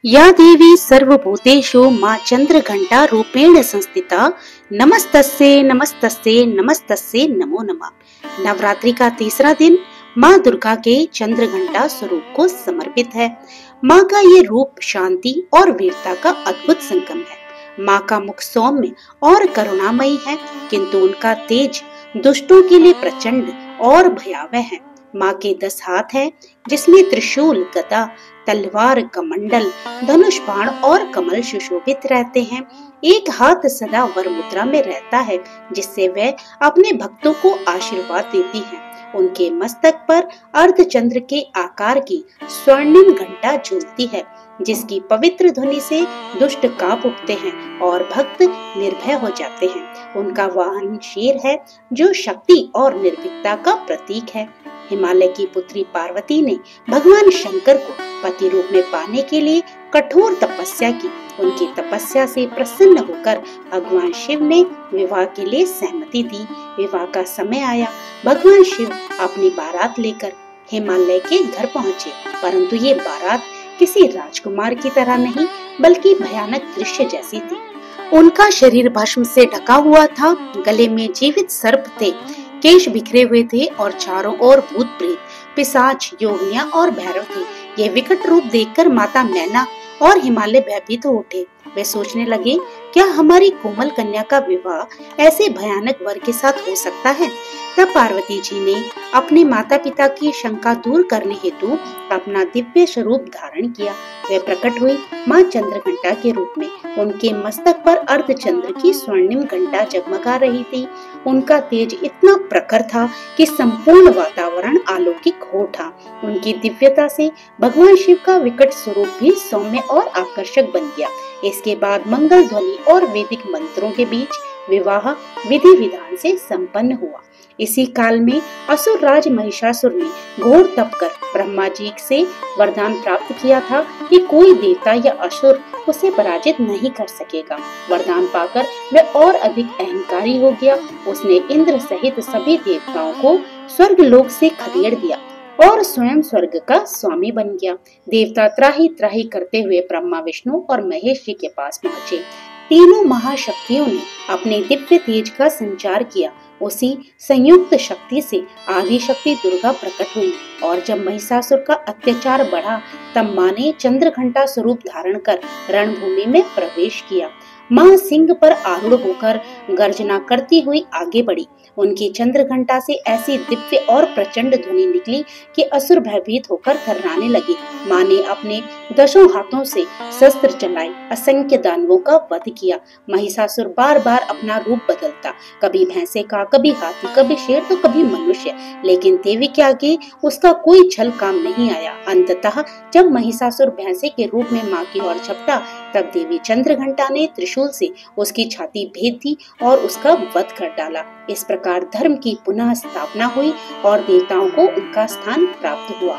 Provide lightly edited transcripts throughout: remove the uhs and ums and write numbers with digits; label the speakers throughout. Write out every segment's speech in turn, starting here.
Speaker 1: या देवी सर्वभूतेषु माँ चंद्रघंटा रूपेण संस्थिता नमस्तस्ये नमस्तस्ये नमस्तस्ये नमो नमः। नवरात्रि का तीसरा दिन माँ दुर्गा के चंद्रघंटा स्वरूप को समर्पित है। माँ का ये रूप शांति और वीरता का अद्भुत संगम है। माँ का मुख सौम्य और करुणामयी है, किंतु उनका तेज दुष्टों के लिए प्रचंड और भयावह है। माँ के 10 हाथ हैं, जिसमें त्रिशूल, गदा, तलवार, कमंडल, धनुष बाण और कमल सुशोभित रहते हैं। एक हाथ सदा वर मुद्रा में रहता है, जिससे वह अपने भक्तों को आशीर्वाद देती हैं। उनके मस्तक पर अर्धचंद्र के आकार की स्वर्णिम घंटा झूलती है, जिसकी पवित्र ध्वनि से दुष्ट कांप उठते हैं और भक्त निर्भय हो जाते हैं। उनका वाहन शेर है, जो शक्ति और निर्भीकता का प्रतीक है। हिमालय की पुत्री पार्वती ने भगवान शंकर को पति रूप में पाने के लिए कठोर तपस्या की। उनकी तपस्या से प्रसन्न होकर भगवान शिव ने विवाह के लिए सहमति दी। विवाह का समय आया। भगवान शिव अपनी बारात लेकर हिमालय के घर पहुँचे, परंतु ये बारात किसी राजकुमार की तरह नहीं, बल्कि भयानक दृश्य जैसी थी। उनका शरीर भस्म से ढका हुआ था, गले में जीवित सर्प थे, केश बिखरे हुए थे और चारों ओर भूत प्रेत, पिशाच, योगिनियां और भैरव थे। यह विकट रूप देखकर माता मैना और हिमालय भयभीत हो उठे। वे सोचने लगे, क्या हमारी कोमल कन्या का विवाह ऐसे भयानक वर के साथ हो सकता है? तब पार्वती जी ने अपने माता पिता की शंका दूर करने हेतु अपना दिव्य स्वरूप धारण किया। वे प्रकट हुई माँ चंद्रघंटा के रूप में। उनके मस्तक पर अर्धचंद्र की स्वर्णिम घंटा जगमगा रही थी। उनका तेज इतना प्रखर था कि संपूर्ण वातावरण अलौकिक हो उठा। उनकी दिव्यता से भगवान शिव का विकट स्वरूप भी सौम्य और आकर्षक बन गया। इसके बाद मंगल ध्वनि और वैदिक मंत्रों के बीच विवाह विधि विधान से संपन्न हुआ। इसी काल में असुर राज महिषासुर ने घोर तप कर ब्रह्मा जी से वरदान प्राप्त किया था कि कोई देवता या असुर उसे पराजित नहीं कर सकेगा। वरदान पाकर वह और अधिक अहंकारी हो गया। उसने इंद्र सहित सभी देवताओं को स्वर्ग लोक से खदेड़ दिया और स्वयं स्वर्ग का स्वामी बन गया। देवता त्राही त्राही करते हुए ब्रह्मा, विष्णु और महेश जी के पास पहुँचे। तीनों महाशक्तियों ने अपने दिव्य तेज का संचार किया। उसी संयुक्त शक्ति से आदि शक्ति दुर्गा प्रकट हुई और जब महिषासुर का अत्याचार बढ़ा, तब माँ ने चंद्रघंटा स्वरूप धारण कर रणभूमि में प्रवेश किया। माँ सिंह पर आरूढ़ होकर गर्जना करती हुई आगे बढ़ी। उनकी चंद्रघंटा से ऐसी दिव्य और प्रचंड ध्वनि निकली कि असुर भयभीत होकर थर्राने लगे। माँ ने अपने 10 हाथों से शस्त्र चलाए, असंख्य दानवों का वध किया। महिषासुर बार बार अपना रूप बदलता, कभी भैंसे का, कभी हाथी, कभी शेर तो कभी मनुष्य, लेकिन देवी के आगे उसका कोई छल काम नहीं आया। अंततः जब महिषासुर भैंसे के रूप में माँ की ओर झपटा, तब देवी चंद्रघंटा ने त्रिशूल से उसकी छाती भेद दी और उसका वध कर डाला। इस प्रकार धर्म की पुनः स्थापना हुई और देवताओं को उनका स्थान प्राप्त हुआ।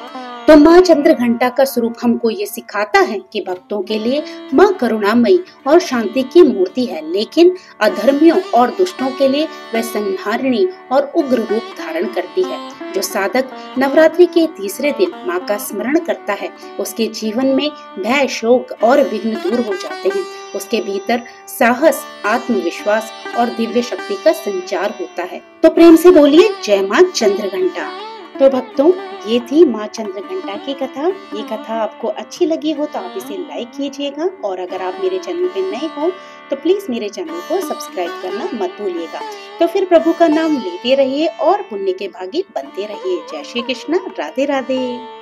Speaker 1: तो माँ चंद्रघंटा का स्वरूप हमको ये सिखाता है कि भक्तों के लिए माँ करुणामयी और शांति की मूर्ति है, लेकिन अधर्मियों और दुष्टों के लिए वह संहारिणी और उग्र रूप धारण करती है। जो साधक नवरात्रि के तीसरे दिन माँ का स्मरण करता है, उसके जीवन में भय, शोक और विघ्न दूर हो जाते हैं। उसके भीतर साहस, आत्मविश्वास और दिव्य शक्ति का संचार होता है। तो प्रेम से बोलिए जय माँ चंद्रघंटा। तो भक्तों, ये थी माँ चंद्रघंटा की कथा। ये कथा आपको अच्छी लगी हो तो आप इसे लाइक कीजिएगा, और अगर आप मेरे चैनल पे नए हो तो प्लीज मेरे चैनल को सब्सक्राइब करना मत भूलिएगा। तो फिर प्रभु का नाम लेते रहिए और पुण्य के भागी बनते रहिए। जय श्री कृष्ण, राधे राधे।